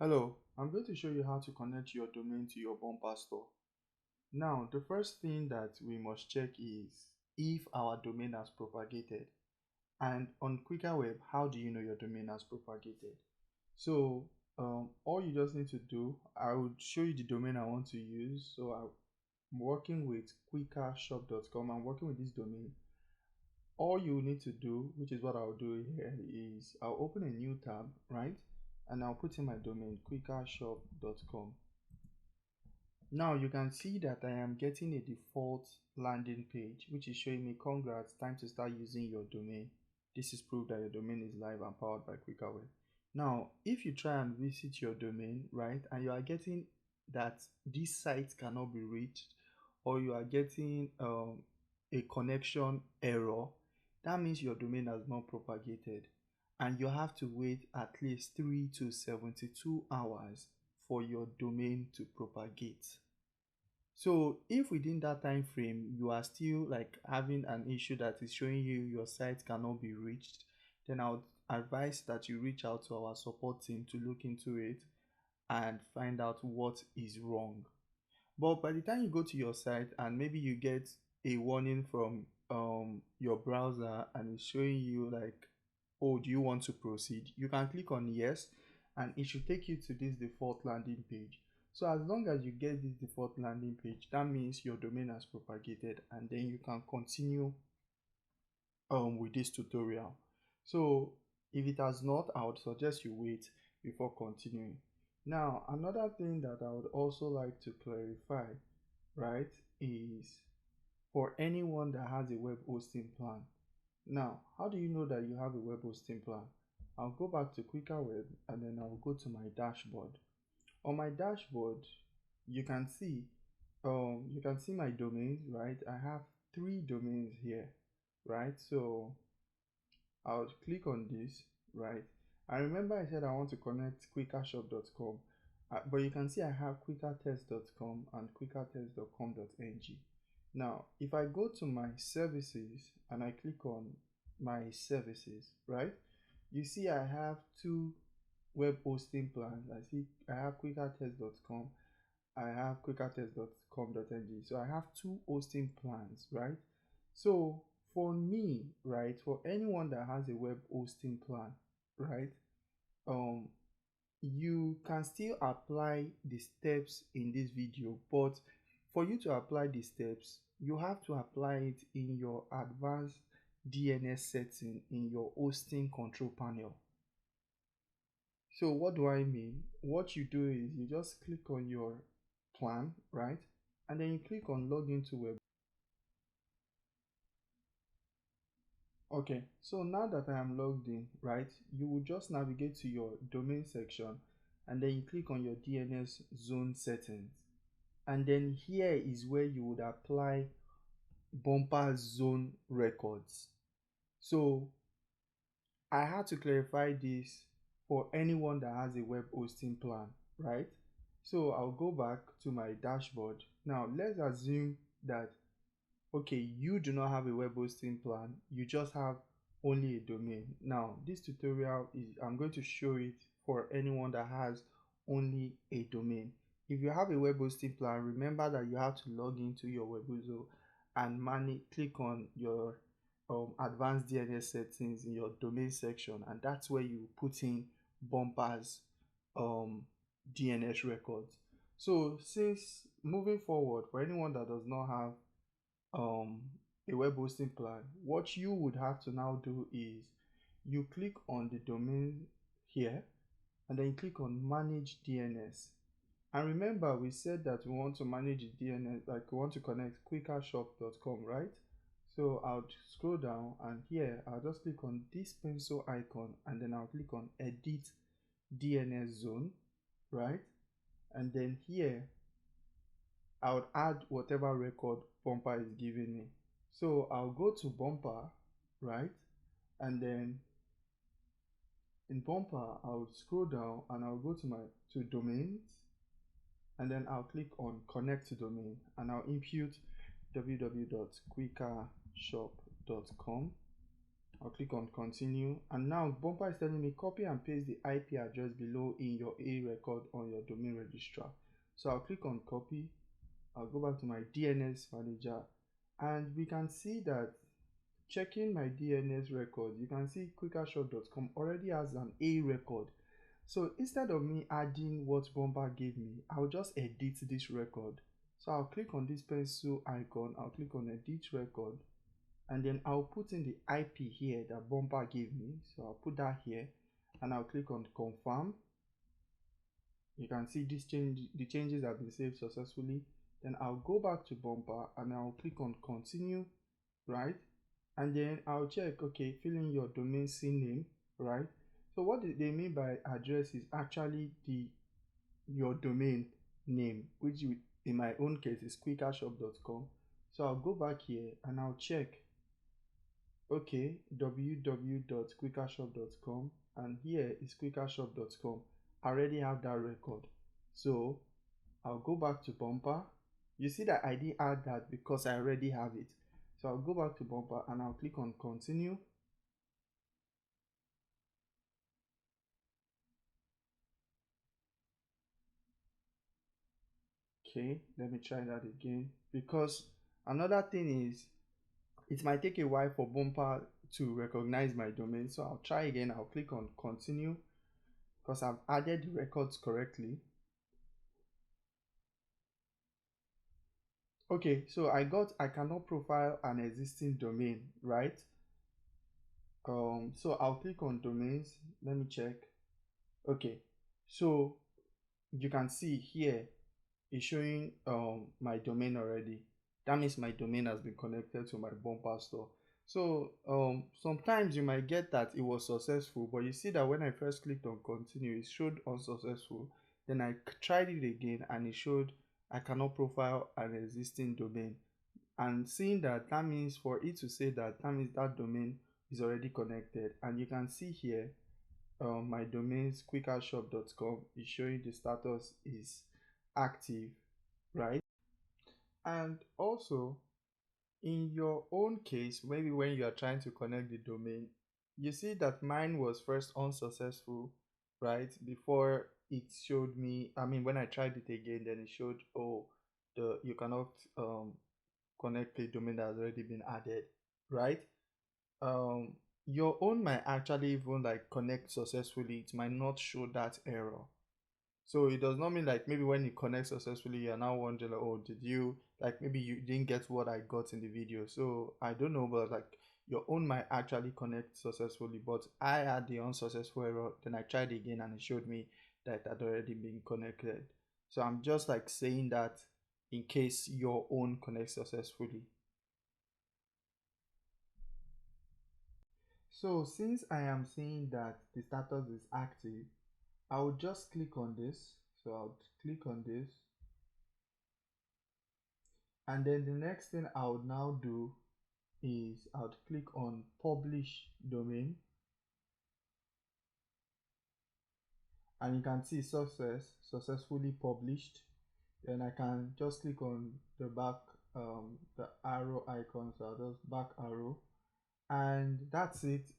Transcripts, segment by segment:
Hello, I'm going to show you how to connect your domain to your Bumper store. Now, the first thing that we must check is if our domain has propagated. And on Kwikaweb, how do you know your domain has propagated? So, all you just need to do, I will show you the domain I want to use. So, I'm working with quickershop.com. I'm working with this domain. All you need to do, which is what I'll do here, is I'll open a new tab, right? And I'll put in my domain quickershop.com. Now you can see that I am getting a default landing page which is showing me congrats, time to start using your domain. This is proof that your domain is live and powered by Kwikaweb. Now if you try and visit your domain, right, and you are getting that this site cannot be reached, or you are getting a connection error, that means your domain has not propagated, and you have to wait at least 3 to 72 hours for your domain to propagate. So if within that time frame you are still like having an issue that is showing you your site cannot be reached, then I would advise that you reach out to our support team to look into it and find out what is wrong. But by the time you go to your site and maybe you get a warning from your browser and it's showing you like, oh, do you want to proceed, you can click on yes, and it should take you to this default landing page. So as long as you get this default landing page, that means your domain has propagated, and then you can continue with this tutorial. So if it has not, I would suggest you wait before continuing. Now another thing that I would also like to clarify, right, is for anyone that has a web hosting plan. Now how do you know that you have a web hosting plan? I'll go back to Kwikaweb and then I'll go to my dashboard. On my dashboard you can see my domains, right? I have 3 domains here, right? So I'll click on this, right? I remember I said I want to connect quickershop.com, but you can see I have quickertest.com and quickertest.com.ng. Now if I go to my services and I click on my services, right, you see I have 2 web hosting plans. I have quickertest.com, I have quickertest.com.ng. So I have 2 hosting plans, right? So for me, right, for anyone that has a web hosting plan, right, you can still apply the steps in this video, but for you to apply the steps, you have to apply it in your advanced DNS setting in your hosting control panel. So what do I mean? What you do is you just click on your plan, right, and then you click on login to web. Okay, so now that I am logged in, right, you will just navigate to your domain section and then you click on your DNS zone settings, and then here is where you would apply Bumper zone records. So I had to clarify this for anyone that has a web hosting plan, right? So I'll go back to my dashboard. Now let's assume that, okay, you do not have a web hosting plan, you just have only a domain. Now this tutorial is, I'm going to show it for anyone that has only a domain. If you have a web hosting plan, remember that you have to log into your web browser and click on your advanced DNS settings in your domain section, and that's where you put in Bumper's DNS records. So since moving forward, for anyone that does not have a web hosting plan, what you would have to now do is you click on the domain here and then click on manage DNS. And remember, we said that we want to manage the DNS, like we want to connect quickershop.com, right? So I'll scroll down and here I'll just click on this pencil icon and then I'll click on edit DNS zone, right? And then here I would add whatever record Bumper is giving me. So I'll go to Bumper, right? And then in Bumper, I'll scroll down and I'll go to domains, and then I'll click on connect to domain and I'll impute www.quickershop.com. I'll click on continue, and now Bumpa is telling me copy and paste the IP address below in your A record on your domain registrar. So I'll click on copy. I'll go back to my DNS manager, and we can see that checking my DNS record, you can see quikashop.com already has an A record. So instead of me adding what Bumpa gave me, I'll just edit this record. So I'll click on this pencil icon, I'll click on edit record, and then I'll put in the IP here that Bumpa gave me. So I'll put that here, and I'll click on confirm. You can see this the changes have been saved successfully. Then I'll go back to Bumpa and I'll click on continue, right? And then I'll check, okay, fill in your domain name, right? So what they mean by address is actually your domain name, which in my own case is quikashop.com. So I'll go back here and I'll check, okay, www.quikashop.com, and here is quikashop.com. I already have that record. So I'll go back to Bumpa. You see that I didn't add that because I already have it. So I'll go back to Bumpa and I'll click on continue. Okay, let me try that again, because another thing is it might take a while for Bumpa to recognize my domain. So I'll try again. I'll click on continue because I've added the records correctly. Okay, so I cannot profile an existing domain, right? So I'll click on domains. Let me check. Okay, so you can see here it's showing my domain already. That means my domain has been connected to my Bumpa store. So sometimes you might get that it was successful, but you see that when I first clicked on continue, it showed unsuccessful. Then I tried it again and it showed I cannot profile an existing domain. And seeing that, that means for it to say that, that means that domain is already connected. And you can see here my domains quikashop.com is showing the status is active, right? And also in your own case, maybe when you are trying to connect the domain, you see that mine was first unsuccessful, right? Before it showed me, I mean, when I tried it again, then it showed, oh, you cannot connect a domain that has already been added, right? um your own might actually even like connect successfully. It might not show that error. So it does not mean like maybe when you connect successfully you're now wondering like, oh, did you like maybe you didn't get what I got in the video. So I don't know, but like your own might actually connect successfully, but I had the unsuccessful error. Then I tried again and it showed me that it had already been connected. So I'm just like saying that in case your own connects successfully. So since I am seeing that the status is active, I will just click on this. So I'll click on this, and then the next thing I would now do is I would click on publish domain, and you can see successfully published. Then I can just click on the back the arrow icon. So I'll just back arrow, and that's it.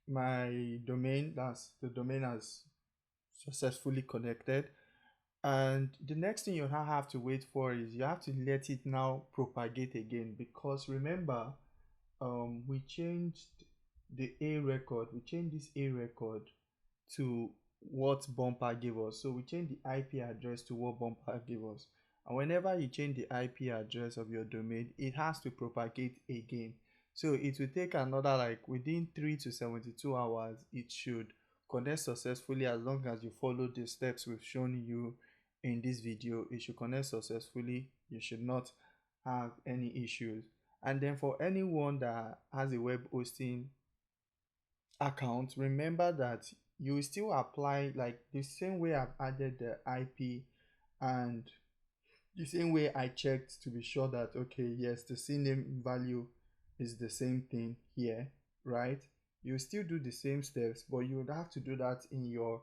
My domain, that's the domain has successfully connected. And the next thing you have to wait for is you have to let it now propagate again, because remember we changed the A record, we changed this A record to what Bumpa gave us. So we changed the IP address to what Bumpa gave us, and whenever you change the IP address of your domain, it has to propagate again. So it will take another, like within 3 to 72 hours it should connect successfully. As long as you follow the steps we've shown you in this video, it should connect successfully. You should not have any issues. And then for anyone that has a web hosting account, remember that you still apply like the same way I've added the IP, and the same way I checked to be sure that okay, yes, the CNAME value is the same thing here, right? You still do the same steps, but you would have to do that in your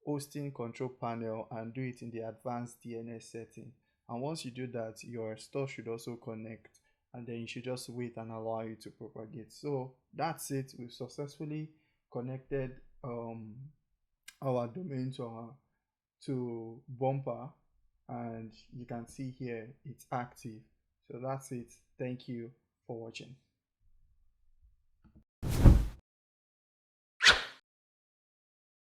hosting control panel and do it in the advanced DNS setting. And once you do that, your store should also connect and then you should just wait and allow it to propagate. So that's it. We've successfully connected our domain to Bumper, and you can see here it's active. So that's it. Thank you for watching.